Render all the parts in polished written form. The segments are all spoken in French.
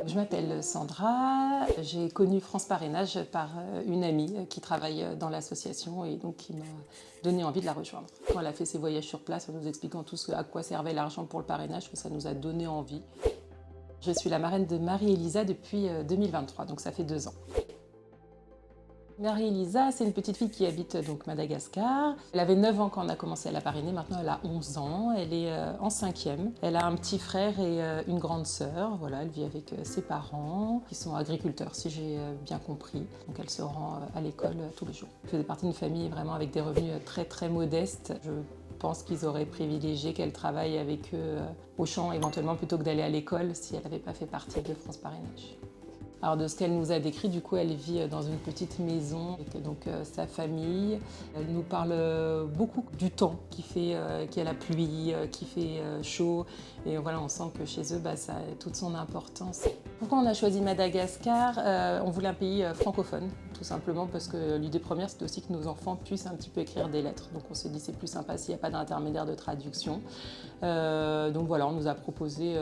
Je m'appelle Sandra, j'ai connu France Parrainage par une amie qui travaille dans l'association et donc qui m'a donné envie de la rejoindre. Quand elle a fait ses voyages sur place en nous expliquant tous à quoi servait l'argent pour le parrainage, ça nous a donné envie. Je suis la marraine de Marie-Elisa depuis 2023, donc ça fait 2 ans. Marie-Elisa, c'est une petite fille qui habite donc Madagascar. Elle avait 9 ans quand on a commencé à la parrainer, maintenant elle a 11 ans, elle est en 5e. Elle a un petit frère et une grande sœur, voilà, elle vit avec ses parents, qui sont agriculteurs si j'ai bien compris. Donc elle se rend à l'école tous les jours. Elle faisait partie d'une famille vraiment avec des revenus très très modestes. Je pense qu'ils auraient privilégié qu'elle travaille avec eux au champ éventuellement plutôt que d'aller à l'école si elle n'avait pas fait partie de France Parrainage. Alors de ce qu'elle nous a décrit, du coup, elle vit dans une petite maison avec donc sa famille. Elle nous parle beaucoup du temps qu'il y a la pluie, qu'il fait chaud. Et voilà, on sent que chez eux, ça a toute son importance. Pourquoi on a choisi Madagascar? On voulait un pays francophone, tout simplement parce que l'idée première, c'était aussi que nos enfants puissent un petit peu écrire des lettres. Donc on s'est dit c'est plus sympa s'il n'y a pas d'intermédiaire de traduction. Donc voilà, on nous a proposé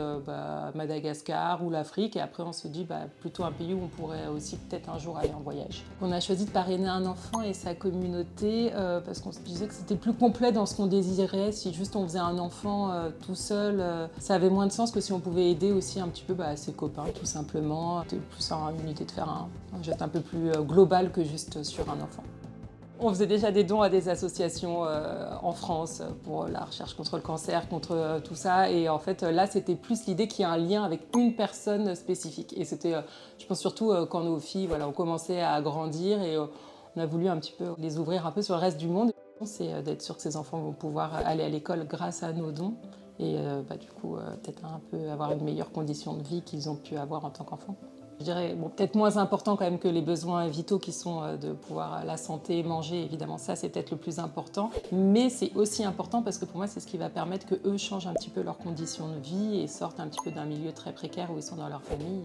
Madagascar ou l'Afrique et après on s'est dit plutôt un pays où on pourrait aussi peut-être un jour aller en voyage. On a choisi de parrainer un enfant et sa communauté parce qu'on se disait que c'était plus complet dans ce qu'on désirait. Si juste on faisait un enfant tout seul, ça avait moins de sens que si on pouvait aider aussi un petit peu ses copains tout simplement. C'était plus une idée de faire un geste un peu plus global que juste sur un enfant. On faisait déjà des dons à des associations en France pour la recherche contre le cancer, contre tout ça. Et en fait, là, c'était plus l'idée qu'il y ait un lien avec une personne spécifique. Et c'était, je pense surtout quand nos filles ont commencé à grandir et on a voulu un petit peu les ouvrir un peu sur le reste du monde. C'est d'être sûr que ces enfants vont pouvoir aller à l'école grâce à nos dons. Et du coup, peut-être un peu avoir une meilleure condition de vie qu'ils ont pu avoir en tant qu'enfants. Je dirais, peut-être moins important quand même que les besoins vitaux qui sont de pouvoir la santé, manger, évidemment, ça c'est peut-être le plus important. Mais c'est aussi important parce que pour moi, c'est ce qui va permettre qu'eux changent un petit peu leurs conditions de vie et sortent un petit peu d'un milieu très précaire où ils sont dans leur famille.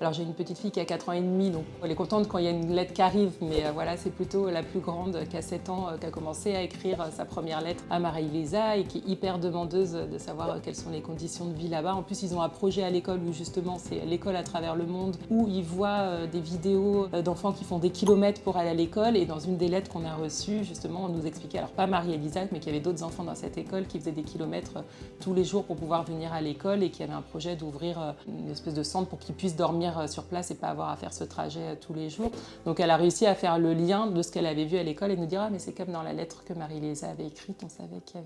Alors j'ai une petite fille qui a 4 ans et demi, donc elle est contente quand il y a une lettre qui arrive, mais voilà, c'est plutôt la plus grande qui a 7 ans qui a commencé à écrire sa première lettre à Marie-Elisa et qui est hyper demandeuse de savoir quelles sont les conditions de vie là-bas. En plus, ils ont un projet à l'école où justement c'est l'école à travers le monde, où ils voient des vidéos d'enfants qui font des kilomètres pour aller à l'école et dans une des lettres qu'on a reçues, justement, on nous expliquait, alors pas Marie-Elisa, mais qu'il y avait d'autres enfants dans cette école qui faisaient des kilomètres tous les jours pour pouvoir venir à l'école et qu'il y avait un projet d'ouvrir une espèce de centre pour qu'ils puissent dormir sur place et pas avoir à faire ce trajet tous les jours. Donc elle a réussi à faire le lien de ce qu'elle avait vu à l'école et nous dire mais c'est comme dans la lettre que Marie-Elisa avait écrite, on savait qu'il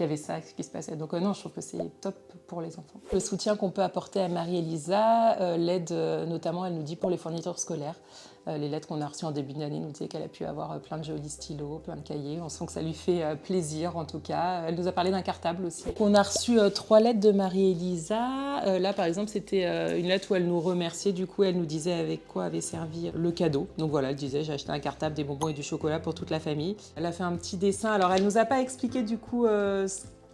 y avait ça qui se passait. Donc non, je trouve que c'est top pour les enfants. Le soutien qu'on peut apporter à Marie-Elisa, l'aide notamment, elle nous dit pour les fournitures scolaires. Les lettres qu'on a reçues en début d'année nous disaient qu'elle a pu avoir plein de jolis stylos, plein de cahiers. On sent que ça lui fait plaisir en tout cas. Elle nous a parlé d'un cartable aussi. On a reçu 3 lettres de Marie-Elisa. Là par exemple c'était une lettre où elle nous remerciait. Du coup elle nous disait avec quoi avait servi le cadeau. Donc voilà, elle disait j'ai acheté un cartable, des bonbons et du chocolat pour toute la famille. Elle a fait un petit dessin. Alors elle nous a pas expliqué du coup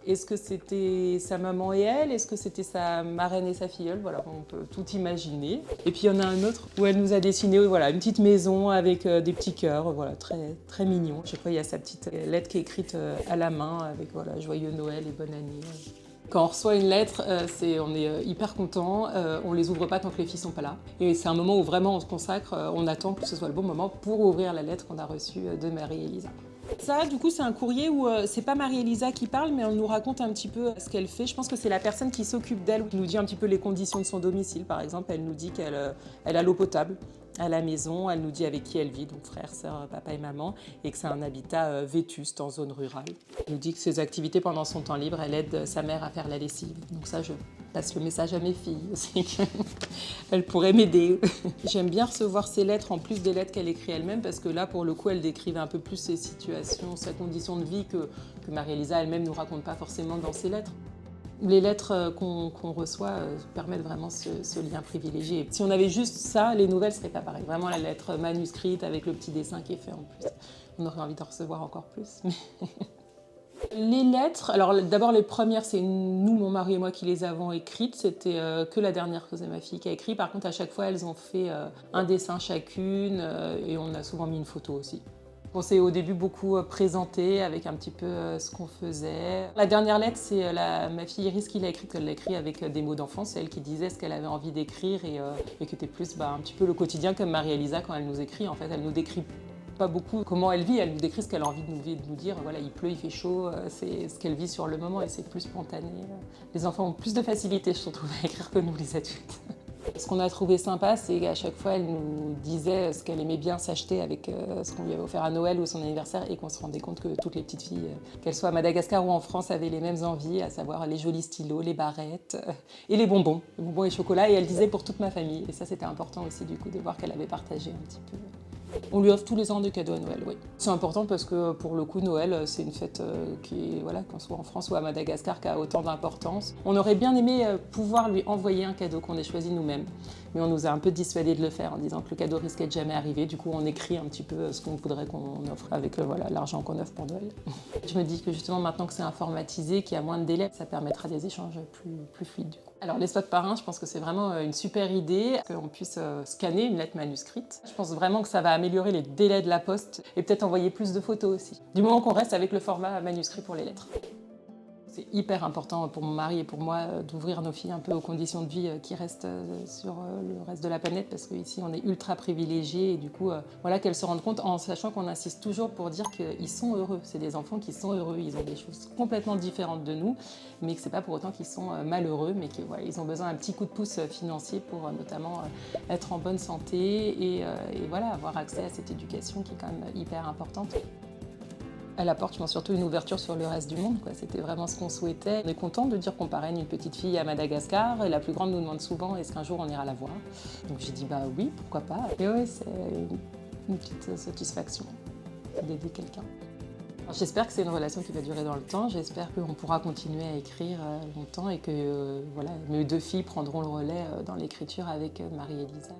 est-ce que c'était sa maman et elle? Est-ce que c'était sa marraine et sa filleule? Voilà, on peut tout imaginer. Et puis il y en a un autre où elle nous a dessiné une petite maison avec des petits cœurs, très, très mignon. Je crois qu'il y a sa petite lettre qui est écrite à la main avec joyeux Noël et bonne année. Quand on reçoit une lettre, on est hyper content, on les ouvre pas tant que les filles sont pas là. Et c'est un moment où vraiment on se consacre, on attend que ce soit le bon moment pour ouvrir la lettre qu'on a reçue de Marie-Elisa. Ça, du coup, c'est un courrier où c'est pas Marie-Elisa qui parle, mais on nous raconte un petit peu ce qu'elle fait. Je pense que c'est la personne qui s'occupe d'elle, qui nous dit un petit peu les conditions de son domicile. Par exemple, elle nous dit qu'elle a l'eau potable à la maison, elle nous dit avec qui elle vit, donc frère, sœur, papa et maman, et que c'est un habitat vétuste en zone rurale. Elle nous dit que ses activités pendant son temps libre, elle aide sa mère à faire la lessive. Donc ça, je passe le message à mes filles aussi, qu'elles pourraient m'aider. J'aime bien recevoir ces lettres en plus des lettres qu'elle écrit elle-même, parce que là, pour le coup, elle décrivait un peu plus ses situations, sa condition de vie que Marie-Elisa elle-même ne nous raconte pas forcément dans ses lettres. Les lettres qu'on reçoit permettent vraiment ce lien privilégié. Si on avait juste ça, les nouvelles ne seraient pas pareilles. Vraiment la lettre manuscrite avec le petit dessin qui est fait en plus. On aurait envie d'en recevoir encore plus. Les lettres, alors d'abord les premières, c'est nous, mon mari et moi qui les avons écrites. C'était que la dernière que c'est ma fille qui a écrit. Par contre, à chaque fois, elles ont fait un dessin chacune et on a souvent mis une photo aussi. On s'est au début beaucoup présenté avec un petit peu ce qu'on faisait. La dernière lettre, c'est ma fille Iris qui l'a écrite. Elle l'a écrit avec des mots d'enfant. C'est elle qui disait ce qu'elle avait envie d'écrire et qui était plus un petit peu le quotidien comme Marie-Elisa quand elle nous écrit. En fait, elle nous décrit pas beaucoup comment elle vit, elle nous décrit ce qu'elle a envie de nous dire. Voilà, il pleut, il fait chaud, c'est ce qu'elle vit sur le moment et c'est plus spontané. Les enfants ont plus de facilité, je trouve, à écrire que nous, les adultes. Ce qu'on a trouvé sympa, c'est qu'à chaque fois, elle nous disait ce qu'elle aimait bien s'acheter avec ce qu'on lui avait offert à Noël ou à son anniversaire et qu'on se rendait compte que toutes les petites filles, qu'elles soient à Madagascar ou en France, avaient les mêmes envies, à savoir les jolis stylos, les barrettes et les bonbons et chocolat. Et elle disait pour toute ma famille. Et ça, c'était important aussi du coup de voir qu'elle avait partagé un petit peu. On lui offre tous les ans des cadeaux à Noël, oui. C'est important parce que pour le coup, Noël, c'est une fête qui est, voilà, qu'on soit en France ou à Madagascar, qui a autant d'importance. On aurait bien aimé pouvoir lui envoyer un cadeau qu'on ait choisi nous-mêmes, mais on nous a un peu dissuadé de le faire en disant que le cadeau risquait de jamais arriver. Du coup, on écrit un petit peu ce qu'on voudrait qu'on offre avec voilà, l'argent qu'on offre pour Noël. Je me dis que justement, maintenant que c'est informatisé, qu'il y a moins de délais, ça permettra des échanges plus fluides. Du coup. Alors, les slots parrains, je pense que c'est vraiment une super idée, qu'on puisse scanner une lettre manuscrite. Je pense vraiment que ça va améliorer les délais de la poste et peut-être envoyer plus de photos aussi, du moment qu'on reste avec le format manuscrit pour les lettres. C'est hyper important pour mon mari et pour moi d'ouvrir nos filles un peu aux conditions de vie qui restent sur le reste de la planète parce qu'ici on est ultra privilégiés et du coup voilà, qu'elles se rendent compte en sachant qu'on insiste toujours pour dire qu'ils sont heureux. C'est des enfants qui sont heureux, ils ont des choses complètement différentes de nous mais que c'est pas pour autant qu'ils sont malheureux mais qu'ils voilà, ils ont besoin d'un petit coup de pouce financier pour notamment être en bonne santé et voilà, avoir accès à cette éducation qui est quand même hyper importante. Elle apporte, je pense, surtout une ouverture sur le reste du monde. C'était vraiment ce qu'on souhaitait. On est content de dire qu'on parraine une petite fille à Madagascar. Et la plus grande nous demande souvent est-ce qu'un jour on ira la voir. Donc j'ai dit bah oui, pourquoi pas. Et oui, c'est une petite satisfaction d'aider quelqu'un. J'espère que c'est une relation qui va durer dans le temps. J'espère qu'on pourra continuer à écrire longtemps et que voilà, mes deux filles prendront le relais dans l'écriture avec Marie-Elisa.